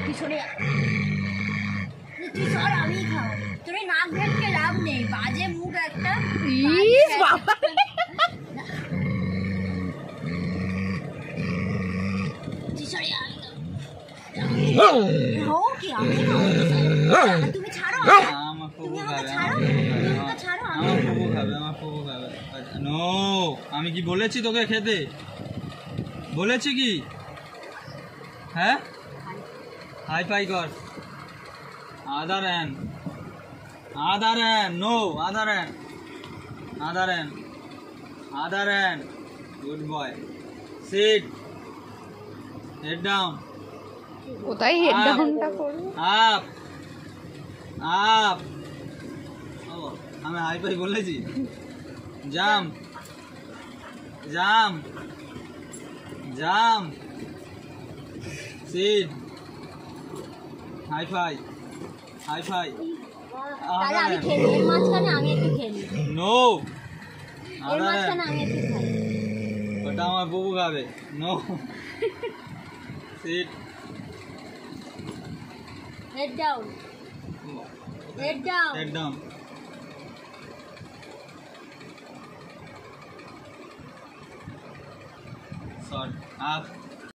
তুই সরে যা, তুই সর, আমি খাও। তোর এই নাক ভেটকে লাভ নেই, বাজে মুখ একটা। ইস বাবা, তুই সরে যা, কি আমি খাও? তুমি ছাড়ো, তুমি আমাকে ছাড়ো, তুমি আমাকে ছাড়ো। আমার ফুফু খাবে, আমার ফুফু খাবে। নো, আমি কি বলেছি তোকে খেতে? বলেছি কি? হ্যাঁ, হাই ফাই কর। Other hand, other hand, no, other hand, other hand, other hand. Good boy. Sit, head down, কোথায় হেড ডাউনটা করবো? Up, up. আমি হাই ফাই বলেছি। Jump, jump, jump, sit, high five, high five. তাহলে আমি খেলি, এর মাঝখানে আমি একটু খেলি, নো, এর মাঝখানে আমি একটু খাই। ওটা আমার বুবু খাবে। No, sit, head down, head down. Head down, short, up,